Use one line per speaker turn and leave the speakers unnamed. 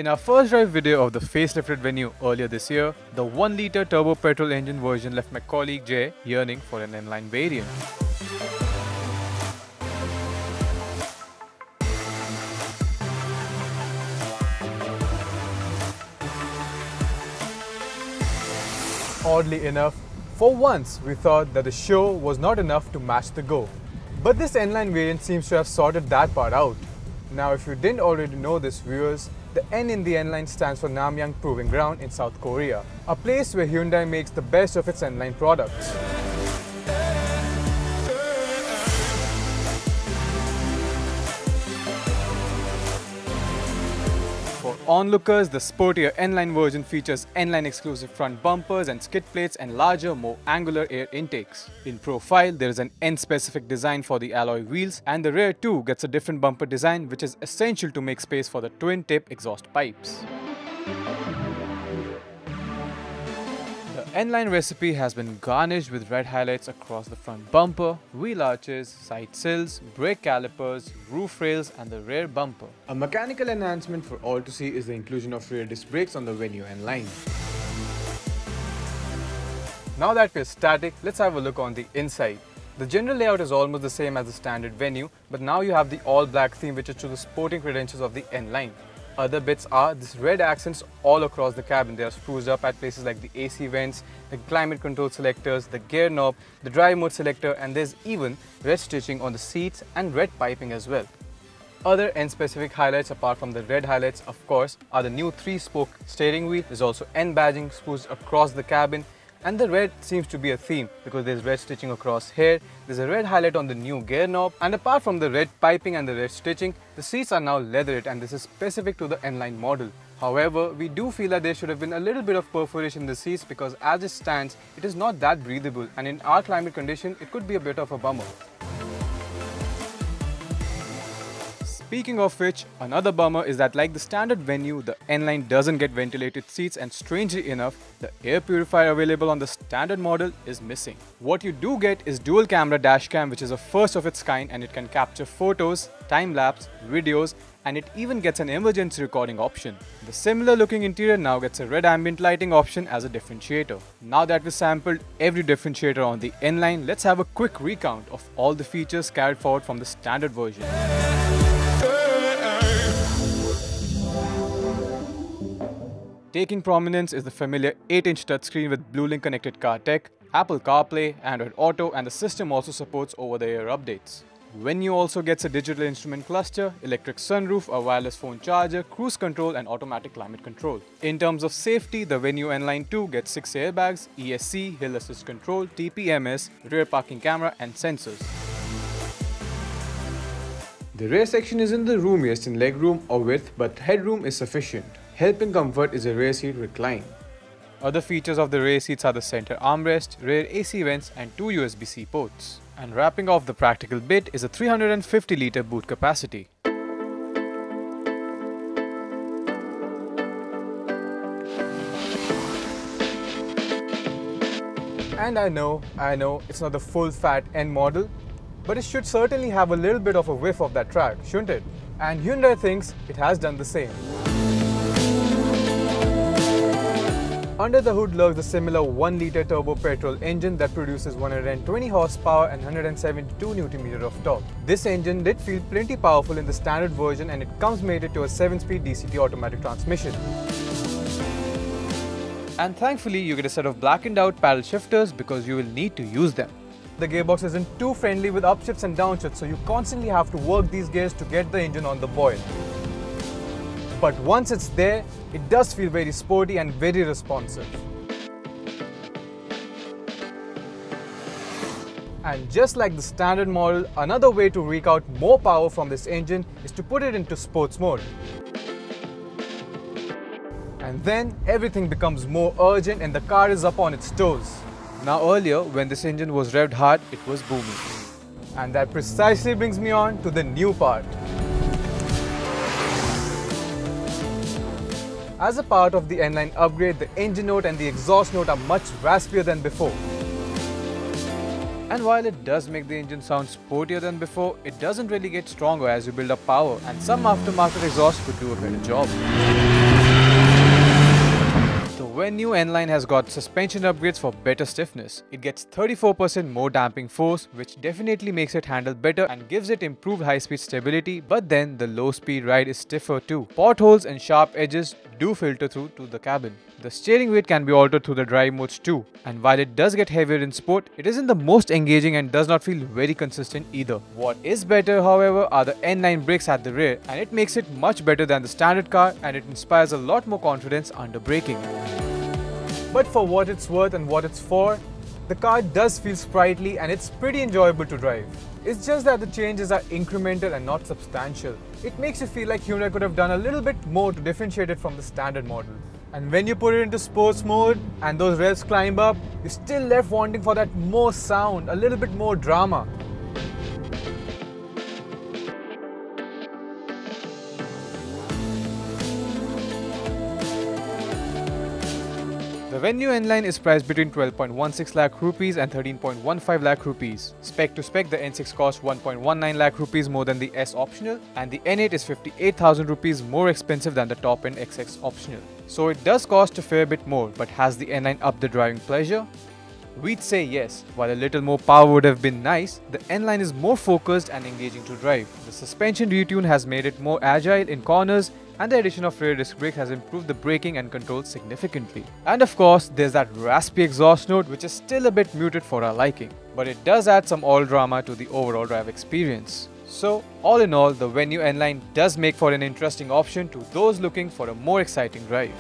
In our first drive video of the facelifted Venue earlier this year, the 1-litre turbo petrol engine version left my colleague Jay yearning for an inline variant. Oddly enough, for once we thought that the show was not enough to match the go. But this N-line variant seems to have sorted that part out. Now if you didn't already know this, viewers, the N in the N-line stands for Namyang Proving Ground in South Korea, a place where Hyundai makes the best of its N-line products. For onlookers, the sportier N-line version features N-line exclusive front bumpers and skid plates and larger, more angular air intakes. In profile, there is an N-specific design for the alloy wheels, and the rear too gets a different bumper design, which is essential to make space for the twin-tip exhaust pipes. The N-line recipe has been garnished with red highlights across the front bumper, wheel arches, side sills, brake calipers, roof rails and the rear bumper. A mechanical enhancement for all to see is the inclusion of rear disc brakes on the Venue N-line. Now that we're static, let's have a look on the inside. The general layout is almost the same as the standard Venue, but now you have the all-black theme which is to the sporting credentials of the N-line. Other bits are these red accents all across the cabin. They are spruced up at places like the AC vents, the climate control selectors, the gear knob, the drive mode selector, and there's even red stitching on the seats and red piping as well. Other N-specific highlights apart from the red highlights, of course, are the new 3-spoke steering wheel. There's also N badging spruced across the cabin. And the red seems to be a theme because there's red stitching across here, there's a red highlight on the new gear knob, and apart from the red piping and the red stitching, the seats are now leathered and this is specific to the N-line model. However, we do feel that there should have been a little bit of perforation in the seats because as it stands, it is not that breathable and in our climate condition, it could be a bit of a bummer. Speaking of which, another bummer is that like the standard Venue, the N-line doesn't get ventilated seats and strangely enough, the air purifier available on the standard model is missing. What you do get is dual camera dash cam, which is a first of its kind and it can capture photos, time-lapse, videos, and it even gets an emergency recording option. The similar looking interior now gets a red ambient lighting option as a differentiator. Now that we sampled every differentiator on the N-line, let's have a quick recount of all the features carried forward from the standard version. Taking prominence is the familiar 8-inch touchscreen with Bluelink connected car tech, Apple CarPlay, Android Auto, and the system also supports over-the-air updates. Venue also gets a digital instrument cluster, electric sunroof, a wireless phone charger, cruise control, and automatic climate control. In terms of safety, the Venue N-line 2 gets 6 airbags, ESC, hill assist control, TPMS, rear parking camera, and sensors. The rear section isn't the roomiest in legroom or width, but headroom is sufficient. Helping comfort is a rear seat recline. Other features of the rear seats are the center armrest, rear AC vents and 2 USB-C ports. And wrapping off the practical bit is a 350-litre boot capacity. And I know, it's not the full fat N model, but it should certainly have a little bit of a whiff of that track, shouldn't it? And Hyundai thinks it has done the same. Under the hood lurks a similar 1-litre turbo petrol engine that produces 120 horsepower and 172 Nm of torque. This engine did feel plenty powerful in the standard version and it comes mated to a 7-speed DCT automatic transmission. And thankfully you get a set of blackened out paddle shifters because you will need to use them. The gearbox isn't too friendly with upshifts and downshifts, so you constantly have to work these gears to get the engine on the boil. But once it's there, it does feel very sporty and very responsive. And just like the standard model, another way to wreak out more power from this engine is to put it into sports mode. And then everything becomes more urgent and the car is up on its toes. Now earlier, when this engine was revved hard, it was booming. And that precisely brings me on to the new part. As a part of the N-line upgrade, the engine note and the exhaust note are much raspier than before. And while it does make the engine sound sportier than before, it doesn't really get stronger as you build up power, and some aftermarket exhaust could do a better job. Venue N-Line has got suspension upgrades for better stiffness. It gets 34% more damping force, which definitely makes it handle better and gives it improved high-speed stability, but then the low-speed ride is stiffer too. Potholes and sharp edges do filter through to the cabin. The steering weight can be altered through the drive modes too, and while it does get heavier in sport, it isn't the most engaging and does not feel very consistent either. What is better, however, are the N-Line brakes at the rear, and it makes it much better than the standard car, and it inspires a lot more confidence under braking. But for what it's worth and what it's for, the car does feel sprightly and it's pretty enjoyable to drive. It's just that the changes are incremental and not substantial. It makes you feel like Hyundai could have done a little bit more to differentiate it from the standard model. And when you put it into sports mode and those revs climb up, you're still left wanting for that more sound, a little bit more drama. The Venue N-Line is priced between 12.16 lakh rupees and 13.15 lakh rupees. Spec to spec, the N6 costs 1.19 lakh rupees more than the S optional, and the N8 is 58,000 rupees more expensive than the top-end XX optional. So it does cost a fair bit more, but has the N9 upped the driving pleasure? We'd say yes. While a little more power would have been nice, the N-Line is more focused and engaging to drive. The suspension retune has made it more agile in corners, and the addition of rear disc brakes has improved the braking and control significantly. And of course, there's that raspy exhaust note which is still a bit muted for our liking, but it does add some oil drama to the overall drive experience. So, all in all, the Venue N-Line does make for an interesting option to those looking for a more exciting drive.